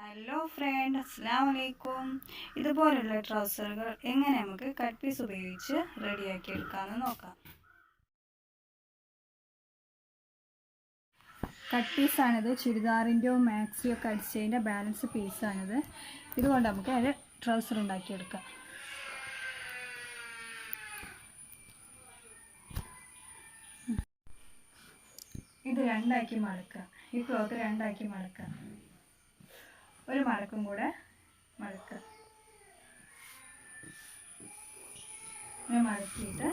Hello friend, അസ്സലാമു അലൈക്കും. ഇതുപോലുള്ള ട്രൗസറുകൾ എങ്ങനെ നമുക്ക് കട്ട് പീസ് ഉപയോഗിച്ച് റെഡിയാക്കി എടുക്കാമെന്ന് നോക്കാം. കട്ട് പീസാണിത്. ചുരിദാറിൻ്റെയോ മാക്സിയോ ഒക്കെ അടിച്ചതിൻ്റെ ബാലൻസ് പീസാണിത്. ഇതുകൊണ്ട് നമുക്ക് അത് ട്രൗസർ ഉണ്ടാക്കിയെടുക്കാം. ഇത് രണ്ടാക്കി മടക്കുക. ഈ ക്ലോത്ത് രണ്ടാക്കി മടക്കുക. ഒരു മടക്കും കൂടെ മടക്കുക. ഇങ്ങനെ മടക്കിയിട്ട്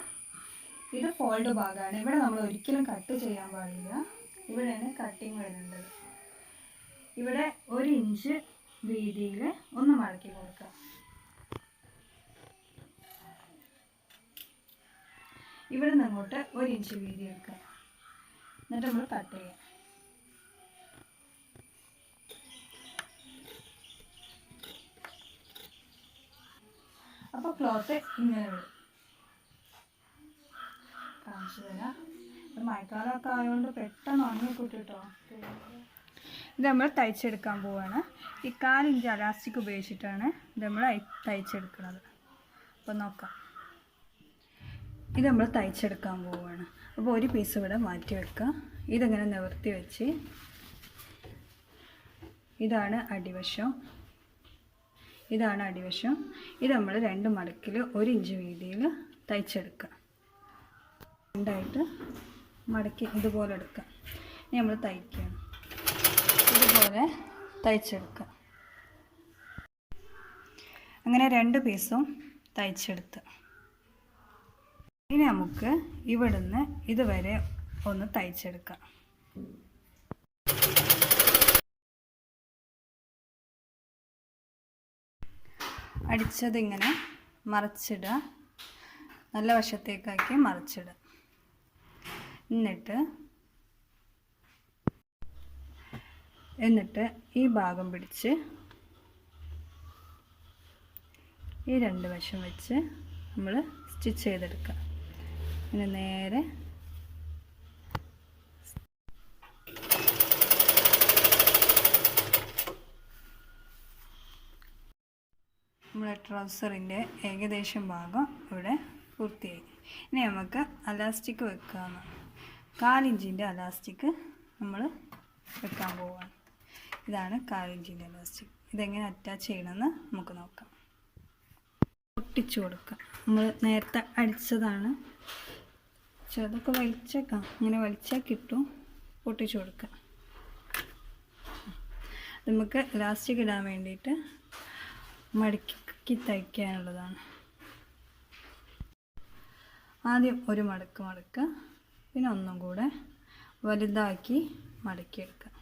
ഇത് ഫോൾഡ് ഭാഗമാണ്. ഇവിടെ നമ്മൾ ഒരിക്കലും കട്ട് ചെയ്യാൻ പാടില്ല. ഇവിടെയാണ് കട്ടിങ് വരുന്നത്. ഇവിടെ 1 ഇഞ്ച് വീതിയിൽ ഒന്ന് മടക്കി കൊടുക്കുക. ഇവിടെ നിന്ന് അങ്ങോട്ട് 1 ഇഞ്ച് വീതി എടുക്കുക. എന്നിട്ട് നമ്മൾ കട്ട് ചെയ്യാം. അപ്പോൾ ക്ലോത്ത് ഇങ്ങനെ വരും. കാണിച്ചു തരാം. മഴക്കാലമൊക്കെ ആയതുകൊണ്ട് പെട്ടെന്ന് ഉണങ്ങി കിട്ടും. ഇത് നമ്മൾ തയ്ച്ചെടുക്കാൻ പോവുകയാണ്. ഈ 4 ഇഞ്ച് അലാസ്റ്റിക് ഉപയോഗിച്ചിട്ടാണ് ഇത് നമ്മൾ തയ്ച്ചെടുക്കുന്നത്. അപ്പോൾ നോക്കാം. ഇത് നമ്മൾ തയ്ച്ചെടുക്കാൻ പോവുകയാണ്. അപ്പോൾ ഒരു പീസ് ഇവിടെ മാറ്റി വെക്കുക. ഇതങ്ങനെ നിവർത്തി വെച്ച് ഇതാണ് അടിവശം. ഇതാണ് അടിവശം. ഇത് നമ്മൾ 2 മടക്കിൽ 1 ഇഞ്ച് വീതിയിൽ തയ്ച്ചെടുക്കുക. രണ്ടായിട്ട് മടക്കി ഇതുപോലെ എടുക്കുക. ഇനി നമ്മൾ തയ്ക്കുകയാണ്. ഇതുപോലെ തയ്ച്ചെടുക്കുക. അങ്ങനെ 2 പീസും തയ്ച്ചെടുത്ത് ഇനി നമുക്ക് ഇവിടുന്ന് ഇതുവരെ ഒന്ന് തയ്ച്ചെടുക്കാം. അടിച്ചതിങ്ങനെ മറിച്ചിടുക. നല്ല വശത്തേക്കാക്കി മറിച്ചിടുക. എന്നിട്ട് ഈ ഭാഗം പിടിച്ച് ഈ 2 വശം വെച്ച് നമ്മൾ സ്റ്റിച്ച് ചെയ്തെടുക്കുക. ഇങ്ങനെ നേരെ നമ്മുടെ ട്രൗസറിൻ്റെ ഏകദേശം ഭാഗം ഇവിടെ പൂർത്തിയായി. ഇനി നമുക്ക് അലാസ്റ്റിക് വെക്കാമെന്ന്. 4 ഇഞ്ചിൻ്റെ അലാസ്റ്റിക് നമ്മൾ വെക്കാൻ പോവുകയാണ്. ഇതാണ് 4 ഇഞ്ചിൻ്റെ അലാസ്റ്റിക്. ഇതെങ്ങനെ അറ്റാച്ച് ചെയ്യണമെന്ന് നമുക്ക് നോക്കാം. പൊട്ടിച്ചു കൊടുക്കുക. നമ്മൾ നേരത്തെ അടിച്ചതാണ്. ചെറുതൊക്കെ വലിച്ചേക്കാം. ഇങ്ങനെ വലിച്ചാൽ കിട്ടും. പൊട്ടിച്ചു കൊടുക്കുക. നമുക്ക് ഇലാസ്റ്റിക് ഇടാൻ വേണ്ടിയിട്ട് മടക്കി തയ്ക്കാനുള്ളതാണ്. ആദ്യം ഒരു മടക്ക് മടക്കുക. പിന്നെ ഒന്നും കൂടെ വലുതാക്കി മടക്കിയെടുക്കുക.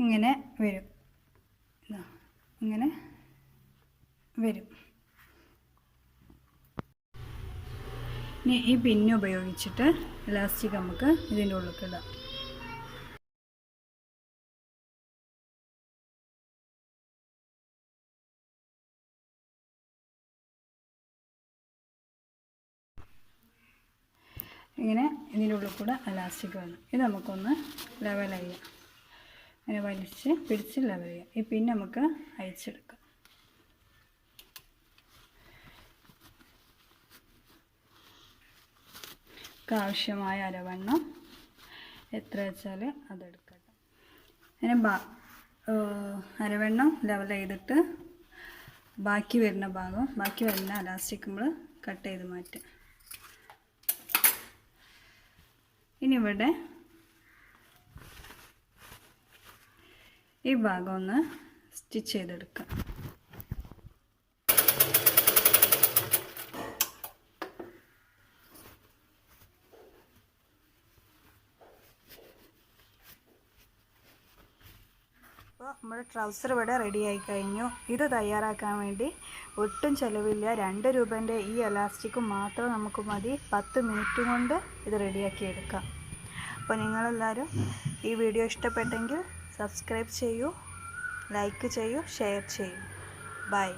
ഇങ്ങനെ വരും. ഇങ്ങനെ വരും. ഇനി ഈ പിന്ന് ഉപയോഗിച്ചിട്ട് ഇലാസ്റ്റിക് നമുക്ക് ഇതിൻ്റെ ഉള്ളിൽ ഇടാം. ഇങ്ങനെ ഇതിൻ്റെ ഉള്ളിൽ കൂടെ ഇലാസ്റ്റിക് വേണം. ഇത് നമുക്കൊന്ന് ലെവൽ ചെയ്യാം. അങ്ങനെ വലിച്ച് പിടിച്ച് ലെവൽ ചെയ്യാം. ഈ പിൻ നമുക്ക് അയച്ചെടുക്കാം. ആവശ്യമായ അരവണ്ണം എത്ര വെച്ചാൽ അതെടുക്കട്ടെ. അങ്ങനെ അരവണ്ണം ലെവൽ ചെയ്തിട്ട് ബാക്കി വരുന്ന ഭാഗം, ബാക്കി വരുന്ന അലാസ്റ്റിക് നമ്മൾ കട്ട് ചെയ്ത് മാറ്റുക. ഇനി ഇവിടെ ഈ ഭാഗം ഒന്ന് സ്റ്റിച്ച് ചെയ്തെടുക്കുക. അപ്പോൾ നമ്മുടെ ട്രൗസർ ഇവിടെ റെഡിയായി കഴിഞ്ഞു. ഇത് തയ്യാറാക്കാൻ വേണ്ടി ഒട്ടും ചിലവില്ല. 2 രൂപേൻ്റെ ഈ എലാസ്റ്റിക് മാത്രം നമുക്ക് മതി. 10 മിനിറ്റ് കൊണ്ട് ഇത് റെഡിയാക്കി എടുക്കാം. അപ്പോൾ നിങ്ങളെല്ലാവരും ഈ വീഡിയോ ഇഷ്ടപ്പെട്ടെങ്കിൽ സബ്സ്ക്രൈബ് ചെയ്യൂ, ലൈക്ക് ചെയ്യൂ, ഷെയർ ചെയ്യൂ. ബൈ.